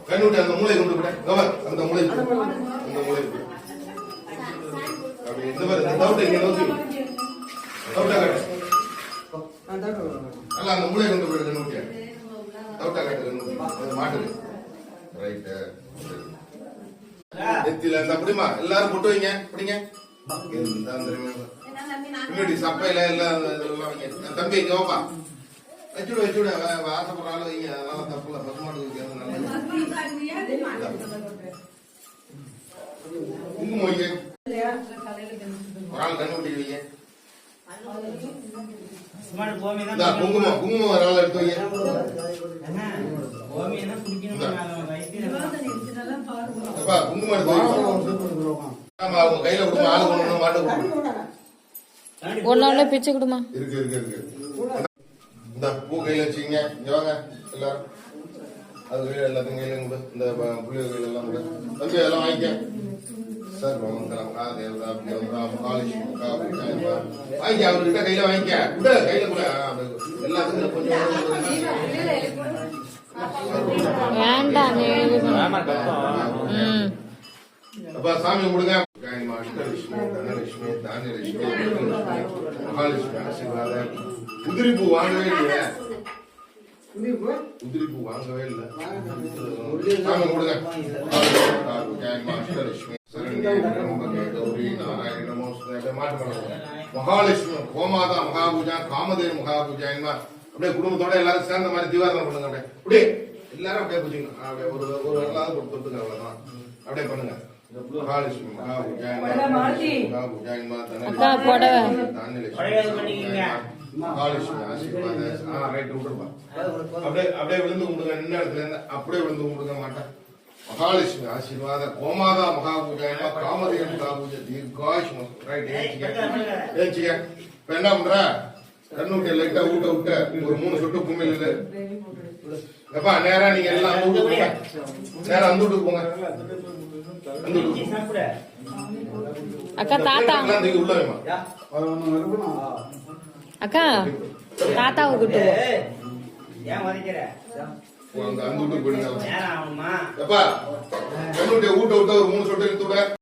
கண்ணுட்டு அந்த மூளை கொண்டு விட அந்த மூளை அந்த மூளை அப்படி இந்த மாதிரி டவுட் இங்க நோக்கி டவுட்டா காட்டு அல்ல அந்த மூளை கொண்டு போயிடு கண்ணுட்டு டவுட்டா காட்டு கண்ணுட்டு மாட்டுது ரைட் நெத்தில அந்த அப்படிமா எல்லாரும் போட்டு வைங்க பிடிங்க பின்னாடி சப்பையில எல்லாம் இதெல்லாம் வைங்க தம்பி இங்க வாப்பா வச்சுடு வச்சுடு ஆசைப்படுற ஆளு வைங்க அதெல்லாம் தப்பு இல்லை பசுமாடு குங்குமம் வைங்க ஒரு ஆள் கண்ணு ஊட்டி வைங்க குங்குமம் குங்குமம் ஒரு ஆள் எடுத்து வைங்க குங்குமம் எடுத்து ஆமா அவங்க கையில கொடுமா ஆளு கொண்டு மாட்டு ஒன்னு பிச்சு கொடுமா இருக்கு இருக்கு இருக்கு இந்த பூ கையில வச்சுக்கீங்க இங்க வாங்க எல்லாரும் அது கையில எல்லாத்தையும் கையில கொடு இந்த புளிய கையில எல்லாம் கொடு தம்பி எல்லாம் வாங்கிக்க சார் வாங்கிக்க அவர்கிட்ட கையில வாங்கிக்க கூட கையில கூட எல்லாத்துக்கும் கொஞ்சம் அப்ப சாமி கொடுங்க அஷ்டலட்சுமி தனலட்சுமி தானியலட்சுமி மகாலட்சுமி ஆசீர்வாத உதிரி பூ வாங்கவே இல்லையா உதிரி பூ வாங்கவே இல்ல சாமி கொடுங்க அஷ்டலட்சுமி கௌரி நாராயண மாட்டு மகாலட்சுமி கோமாதா மகாபூஜா காமதேவ மகாபூஜா அப்படியே குடும்பத்தோட எல்லாரும் சேர்ந்த மாதிரி தீவாரணம் பண்ணுங்க அப்படியே எல்லாரும் அப்படியே பூஜைங்க அப்படியே ஒரு வரலாறு கொடுத்துருங்க அவ்வளவுதான் அப்படியே பண்ணுங்க மகாலட்சுமி மகாலட்சுமி ஆசீர்வாத ரைட் விட்டுருப்பா அப்படியே விழுந்து கும்பிடுங்க நின்ன இடத்துல இருந்து அப்படியே விழுந்து கும்பிடுங்க மாட்டேன் மகாலட்சுமி ஆசீர்வாத கோமாதா மகாபூஜா காமதேவ மகாபூஜா தீர்காயுஷ்ம ரைட் ஏச்சிக்க இப்ப என்ன பண்ற கண்ணு விட்டு லைட்டா ஊட்ட விட்ட ஒரு 3 சொட்டு பூமியில எப்பா நேரா நீங்க எல்லாம் அந்த வீட்டுக்கு போங்க நேரா அந்த வீட்டுக்கு போங்க அக்கா தாத்தா அக்கா தாத்தாவை கூட்டு அந்த வீட்டுக்கு போயிடுங்க எப்பா கண்ணுடைய ஊட்ட விட்ட ஒரு 3 சொட்டு எடுத்து விட